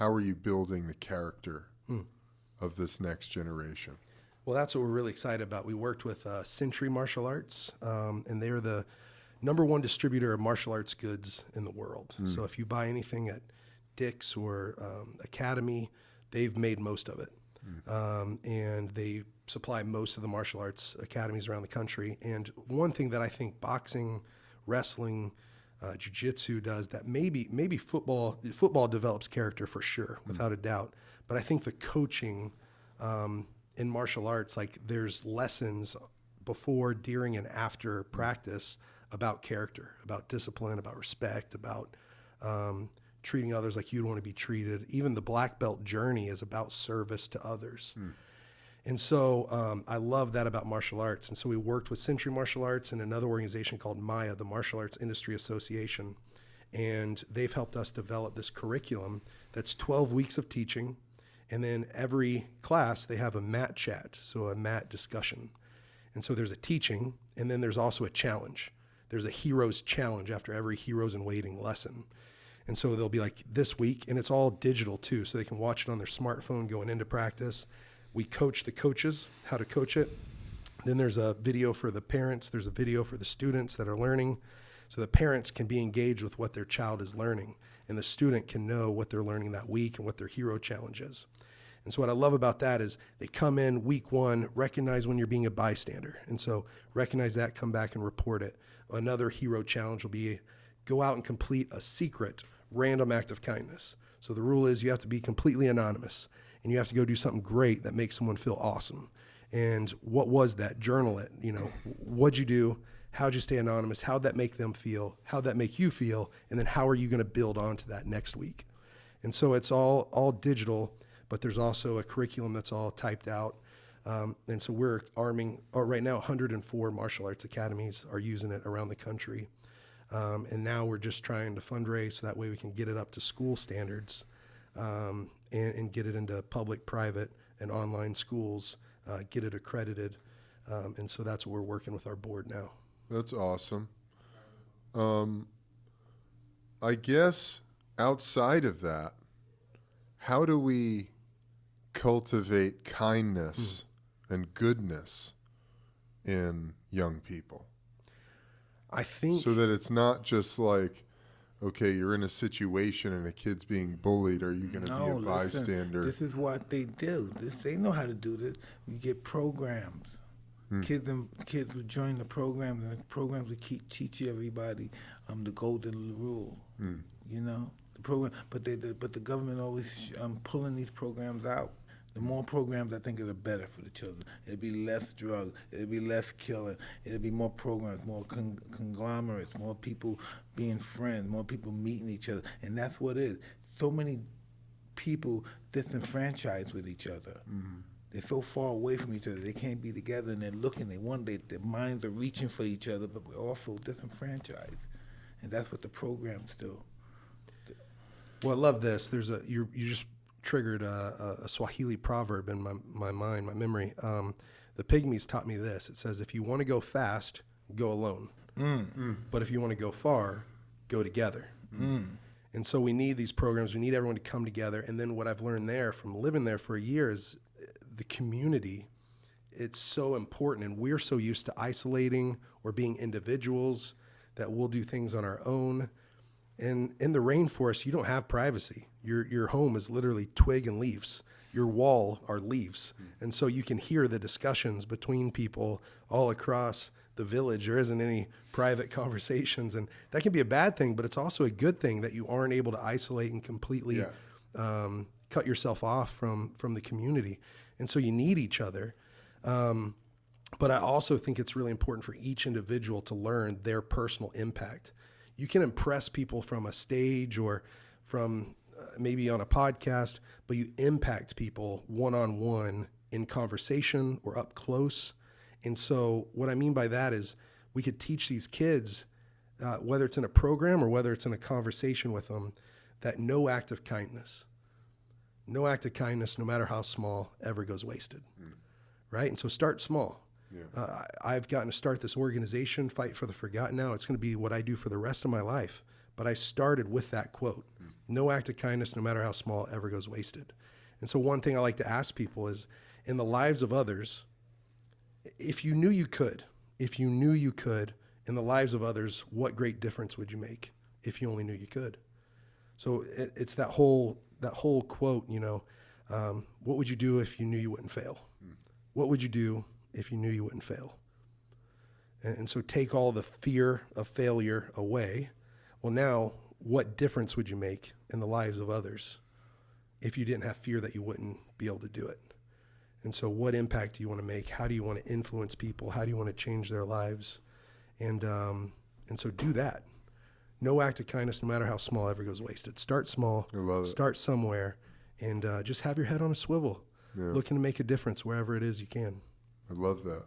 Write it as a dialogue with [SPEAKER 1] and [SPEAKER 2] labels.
[SPEAKER 1] how are you building the character of this next generation?
[SPEAKER 2] Well, that's what we're really excited about. We worked with Century Martial Arts, and they're the #1 distributor of martial arts goods in the world. So if you buy anything at Dick's or Academy, they've made most of it. And they supply most of the martial arts academies around the country. And one thing that I think boxing, wrestling, jiu-jitsu does that maybe football develops character for sure, without a doubt. But I think the coaching in martial arts, like there's lessons before, during, and after practice about character, about discipline, about respect, about treating others like you'd want to be treated. Even the black belt journey is about service to others. And so I love that about martial arts. And so we worked with Century Martial Arts and another organization called MAIA, the Martial Arts Industry Association. And they've helped us develop this curriculum that's 12 weeks of teaching. And then every class, they have a mat chat, so a mat discussion. And so there's a teaching, and then there's also a challenge. There's a hero's challenge after every heroes in waiting lesson. And so they'll be like this week, and it's all digital too, so they can watch it on their smartphone going into practice. We coach the coaches how to coach it. Then there's a video for the parents. There's a video for the students that are learning. So the parents can be engaged with what their child is learning, and the student can know what they're learning that week and what their hero challenge is. And so what I love about that is they come in week 1, recognize when you're being a bystander. And so recognize that, come back and report it. Another hero challenge will be go out and complete a secret random act of kindness. So the rule is you have to be completely anonymous, and you have to go do something great that makes someone feel awesome. And what was that? Journal it. What'd you do? How'd you stay anonymous? How'd that make them feel? How'd that make you feel? And then how are you going to build onto that next week? And so it's all digital, but there's also a curriculum that's all typed out. And so we're arming, right now 104 martial arts academies are using it around the country. And now we're just trying to fundraise so that way we can get it up to school standards and get it into public, private, and online schools, get it accredited. And so that's what we're working with our board now.
[SPEAKER 1] That's awesome. I guess outside of that, how do we cultivate kindness and goodness in young people?
[SPEAKER 2] I think
[SPEAKER 1] so that it's not just like, okay, you're in a situation and a kid's being bullied. Are you going to be a bystander?
[SPEAKER 3] This is what they do. They know how to do this. You get programs. Kids will join the programs, and the programs will teach everybody the golden rule. The program, but the government always pulling these programs out. The more programs, I think, are the better for the children. It'll be less drugs. It'll be less killing. It'll be more programs, more conglomerates, more people being friends, more people meeting each other. And that's what it is. So many people disenfranchised with each other. They're so far away from each other. They can't be together, and they're looking. Their minds are reaching for each other, but we're also disenfranchised. And that's what the programs do.
[SPEAKER 2] Well, I love this. You just triggered a Swahili proverb in my mind, my memory. The Pygmies taught me this. It says, if you want to go fast, go alone. But if you want to go far, go together. And so we need these programs. We need everyone to come together. And then what I've learned there from living there for a year is the community. It's so important. And we're so used to isolating or being individuals that we'll do things on our own. And in the rainforest, you don't have privacy. Your home is literally twig and leaves. Your wall are leaves. And so you can hear the discussions between people all across the village. There isn't any private conversations. And that can be a bad thing, but it's also a good thing that you aren't able to isolate and completely cut yourself off from the community. And so you need each other. But I also think it's really important for each individual to learn their personal impact. You can impress people from a stage or from maybe on a podcast, but you impact people one-on-one in conversation or up close. And so what I mean by that is we could teach these kids, whether it's in a program or whether it's in a conversation with them, that no act of kindness, no matter how small, ever goes wasted, right? And so start small. I've gotten to start this organization, Fight for the Forgotten now. It's going to be what I do for the rest of my life. But I started with that quote. No act of kindness, no matter how small, ever goes wasted. And so one thing I like to ask people is, in the lives of others, if you knew you could in the lives of others, what great difference would you make if you only knew you could? So it's that whole quote, what would you do if you knew you wouldn't fail? What would you do if you knew you wouldn't fail? And so take all the fear of failure away. Well, now, what difference would you make in the lives of others if you didn't have fear that you wouldn't be able to do it? And so what impact do you want to make? How do you want to influence people? How do you want to change their lives? And so do that. No act of kindness, no matter how small, ever goes wasted. Start small.
[SPEAKER 1] I love it.
[SPEAKER 2] Start somewhere, and just have your head on a swivel, looking to make a difference wherever it is you can.
[SPEAKER 1] I love that.